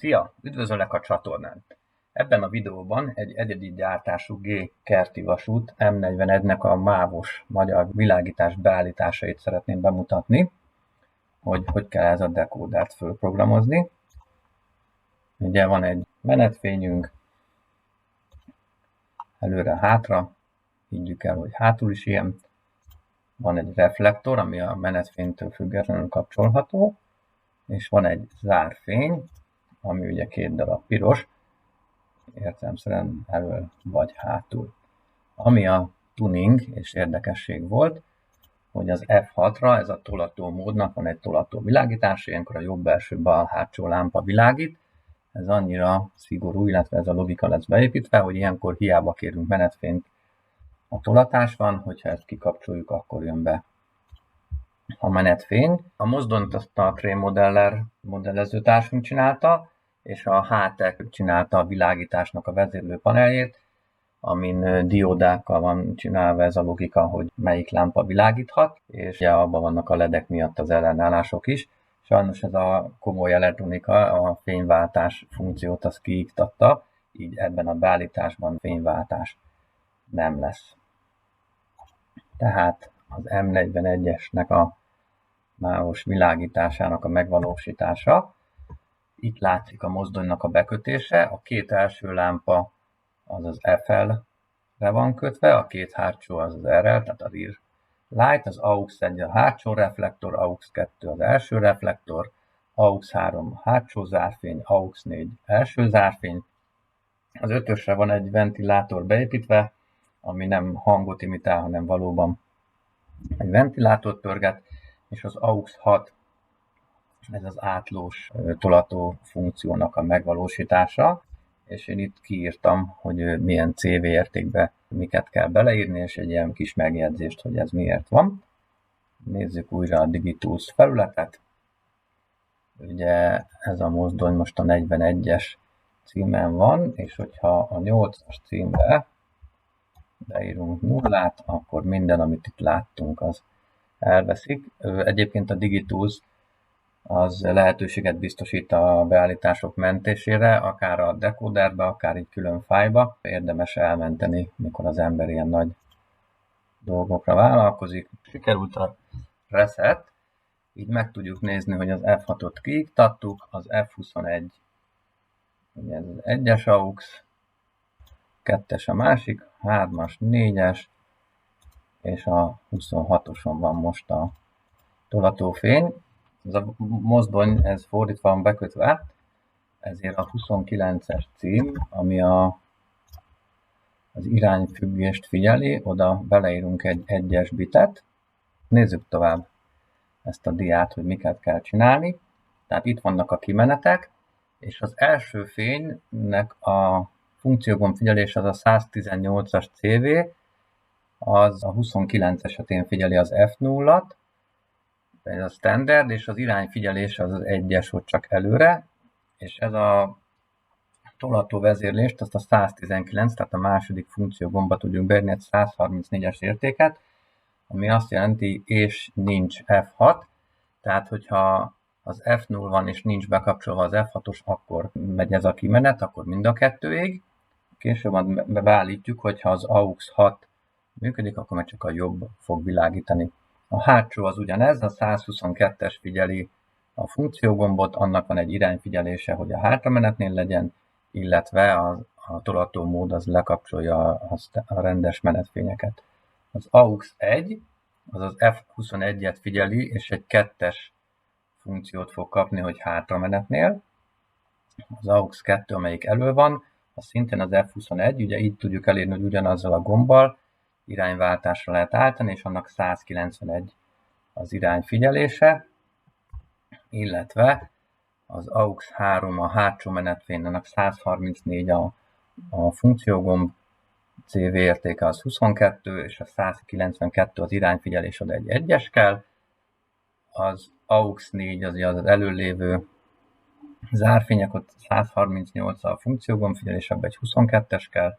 Szia! Üdvözöllek a csatornán! Ebben a videóban egy egyedi gyártású G kerti vasút M41-nek a mávos magyar világítás beállításait szeretném bemutatni, hogy kell ez a dekódert fölprogramozni. Ugye van egy menetfényünk, előre-hátra, higgyük el, hogy hátul is ilyen. Van egy reflektor, ami a menetfénytől függetlenül kapcsolható, és van egy zárfény, ami ugye két darab piros, értelemszerűen elől vagy hátul. Ami a tuning és érdekesség volt, hogy az F6-ra ez a tolató módnak van egy tolató világítás, ilyenkor a jobb első bal hátsó lámpa világít. Ez annyira szigorú, illetve ez a logika lesz beépítve, hogy ilyenkor hiába kérünk menetfényt, a tolatás van, hogyha ezt kikapcsoljuk, akkor jön be a menetfény. A mozdonyt azt a Crane Modeller modellezőtársunk csinálta, és a HTEC csinálta a világításnak a vezérlőpaneljét, amin diódákkal van csinálva ez a logika, hogy melyik lámpa világíthat, és ugye abban vannak a ledek miatt az ellenállások is. Sajnos ez a komoly elektronika a fényváltás funkciót azt kiiktatta, így ebben a beállításban fényváltás nem lesz. Tehát az M41-esnek a mávos világításának a megvalósítása. Itt látszik a mozdonynak a bekötése, a két első lámpa az az FL-re van kötve, a két hátsó az az RL, tehát a rear light, az AUX1 a hátsó reflektor, AUX2 az első reflektor, AUX3 hátsó zárfény, AUX4 első zárfény. Az ötösre van egy ventilátor beépítve, ami nem hangot imitál, hanem valóban egy ventilátort pörget, és az AUX6 ez az átlós tolató funkciónak a megvalósítása, és én itt kiírtam, hogy milyen CV értékbe miket kell beleírni, és egy ilyen kis megjegyzést, hogy ez miért van. Nézzük újra a Digitools felületet. Ugye ez a mozdony most a 41-es címen van, és hogyha a 8-as címbe beírunk nullát, akkor minden, amit itt láttunk, az elveszik. Egyébként a Digitools az lehetőséget biztosít a beállítások mentésére, akár a dekóderbe, akár így külön fájlba. Érdemes elmenteni, mikor az ember ilyen nagy dolgokra vállalkozik. Sikerült a reset, így meg tudjuk nézni, hogy az F6-ot kiiktattuk, az F21, ugye ez az 1-es AUX, 2-es a másik, 3-as, 4-es, és a 26-oson van most a tolatófény. Ez a mozdony, ez fordítva van bekötve, ezért a 29-es cím, ami az irányfüggést figyeli, oda beleírunk egy 1-es bitet. Nézzük tovább ezt a diát, hogy miket kell csinálni. Tehát itt vannak a kimenetek, és az első fénynek a funkciógomb figyelés az a 118-as CV, az a 29 esetén figyeli az F0-at, ez a standard, és az irányfigyelés az az 1-es, hogy csak előre, és ez a tolató vezérlést, azt a 119, tehát a második funkciógomba tudjuk beírni egy 134-es értéket, ami azt jelenti, és nincs F6, tehát hogyha az F0 van és nincs bekapcsolva az F6-os, akkor megy ez a kimenet, akkor mind a kettőig. Később beállítjuk, hogyha az AUX6 működik, akkor meg csak a jobb fog világítani. A hátsó az ugyanez, a 122-es figyeli a funkciógombot, annak van egy irányfigyelése, hogy a hátramenetnél legyen, illetve a tolató mód az lekapcsolja a rendes menetfényeket. Az AUX1, az az F21-et figyeli, és egy 2-es funkciót fog kapni, hogy hátramenetnél. Az AUX2, amelyik elő van, az szintén az F21, ugye így tudjuk elérni, hogy ugyanazzal a gombbal irányváltásra lehet állítani, és annak 191 az irányfigyelése, illetve az AUX3 a hátsó menetfény, annak 134 a funkciógomb, CV értéke az 22, és a 192 az irányfigyelés, oda egy 1-es kell. Az AUX4 az előlévő zárfények, ott 138 a funkciógomb figyelés, abban egy 22-es kell,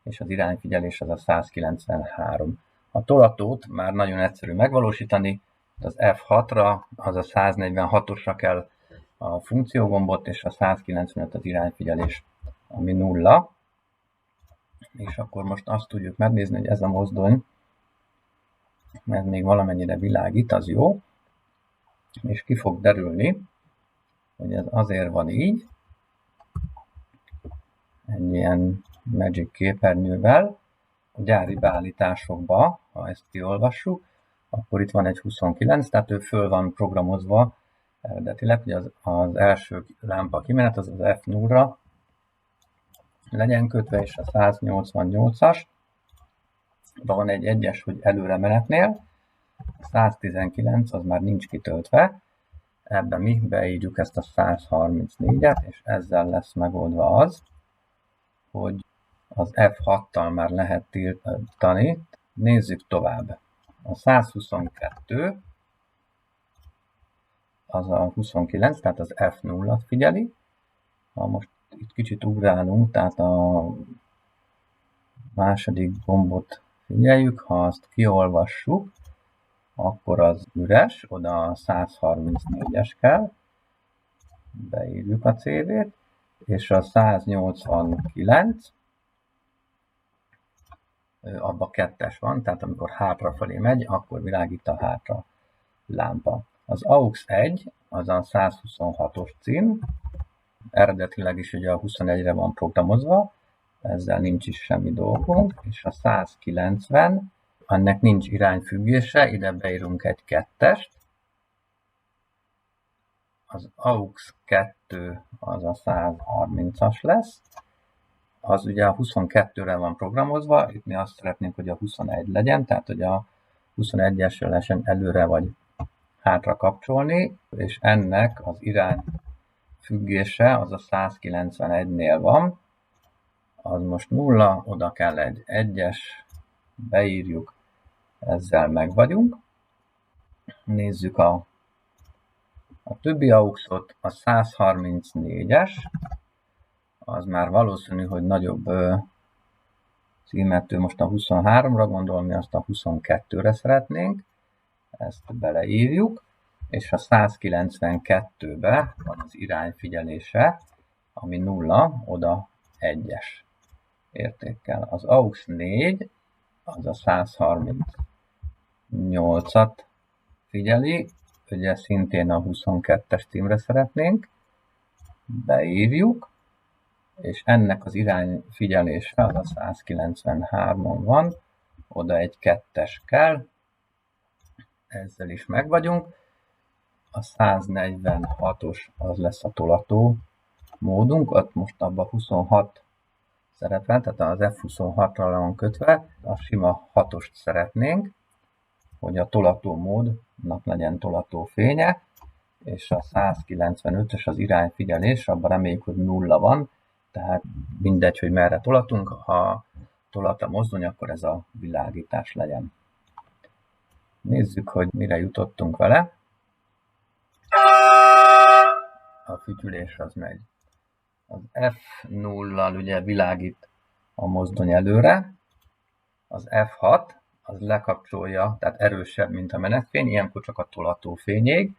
és az irányfigyelés az a 193. A tolatót már nagyon egyszerű megvalósítani, az F6-ra, az a 146-osra kell a funkciógombot, és a 195 az irányfigyelés, ami 0. És akkor most azt tudjuk megnézni, hogy ez a mozdony, ez még valamennyire világít, az jó, és ki fog derülni, hogy ez azért van így, egy ilyen Magic képernyővel, a gyári beállításokba, ha ezt kiolvassuk, akkor itt van egy 29, tehát ő föl van programozva eredetileg, hogy az első lámpa kimenet az F0-ra legyen kötve, és a 188-as, van egy egyes, hogy előre menetnél, a 119 az már nincs kitöltve, ebben mi beírjuk ezt a 134-et, és ezzel lesz megoldva az, hogy az F6-tal már lehet tiltani. Nézzük tovább. A 122 az a 29, tehát az F0-at figyeli. Ha most itt kicsit ugrálunk, tehát a második gombot figyeljük, ha azt kiolvassuk, akkor az üres, oda a 134-es kell, beírjuk a CV-t, és a 189, abban 2-es van, tehát amikor hátrafelé megy, akkor világít a hátra lámpa. Az AUX 1, az a 126-os cím, eredetileg is ugye a 21-re van programozva, ezzel nincs is semmi dolgunk, és a 190, ennek nincs irányfüggése, ide beírunk egy 2-est, az AUX 2 az a 130-as lesz, az ugye a 22-re van programozva, itt mi azt szeretnénk, hogy a 21 legyen, tehát hogy a 21-esre lehessen előre vagy hátra kapcsolni, és ennek az irány függése az a 191-nél van, az most 0, oda kell egy 1-es, beírjuk, ezzel meg vagyunk. Nézzük a többi AUX-ot, a 134-es, az már valószínű, hogy nagyobb címet, most a 23-ra gondol, mi azt a 22-re szeretnénk, ezt beleírjuk, és a 192-be van az irányfigyelése, ami 0, oda 1-es értékkel. Az AUX 4, az a 138-at figyeli, ugye szintén a 22-es címre szeretnénk, beírjuk, és ennek az irányfigyelése az a 193-on van, oda egy 2-es kell, ezzel is meg vagyunk. A 146-os az lesz a tolató módunk, ott most abban 26 szerepel, tehát az F26-ra van kötve, a sima 6-ost szeretnénk, hogy a tolató módnak legyen tolató fénye, és a 195-ös az irányfigyelés, abban reméljük, hogy 0 van, tehát mindegy, hogy merre tolatunk, ha tolat a mozdony, akkor ez a világítás legyen. Nézzük, hogy mire jutottunk vele. A fütyülés az megy. Az F0-al ugye világít a mozdony előre, az F6 az lekapcsolja, tehát erősebb, mint a menetfény, ilyenkor csak a tolató fényig.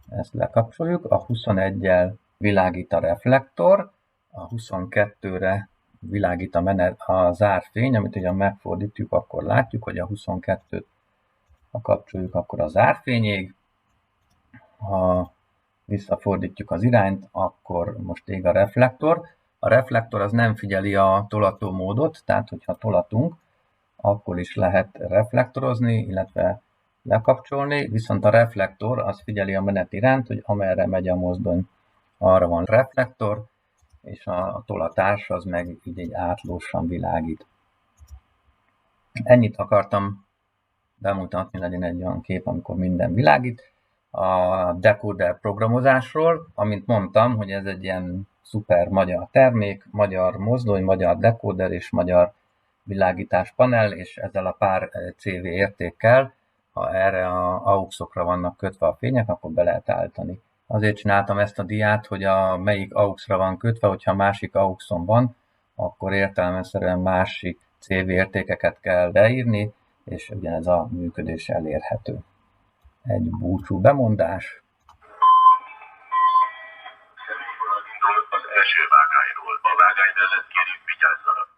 Ezt lekapcsoljuk, a 21-jel világít a reflektor, a 22-re világít a zárfény, amit ugye megfordítjuk, akkor látjuk, hogy a 22-t ha kapcsoljuk, akkor a zárfényig. Ha visszafordítjuk az irányt, akkor most ég a reflektor. A reflektor az nem figyeli a tolató módot, tehát hogyha tolatunk, akkor is lehet reflektorozni, illetve lekapcsolni, viszont a reflektor az figyeli a menet iránt, hogy amerre megy a mozdony, arra van reflektor, és a tolatás az meg így egy átlósan világít. Ennyit akartam bemutatni, legyen egy olyan kép, amikor minden világít. A decoder programozásról, amint mondtam, hogy ez egy ilyen szuper magyar termék, magyar mozdony, magyar decoder és magyar világítás panel, és ezzel a pár CV értékkel, ha erre a AUX-okra vannak kötve a fények, akkor be lehet állítani. Azért csináltam ezt a diát, hogy a melyik AUX-ra van kötve, hogyha másik AUX-on van, akkor értelemszerűen másik CV értékeket kell beírni, és ugyanez a működés elérhető. Egy búcsú bemondás. járvány mellett kérjük, vigyázzanak.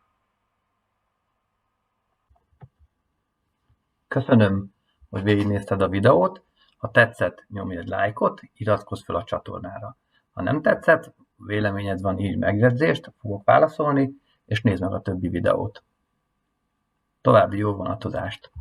Köszönöm, hogy végignézted a videót. Ha tetszett, nyomj egy lájkot, iratkozz fel a csatornára. Ha nem tetszett, véleményed van, írj megjegyzést, fogok válaszolni, és nézd meg a többi videót. További jó vonatozást!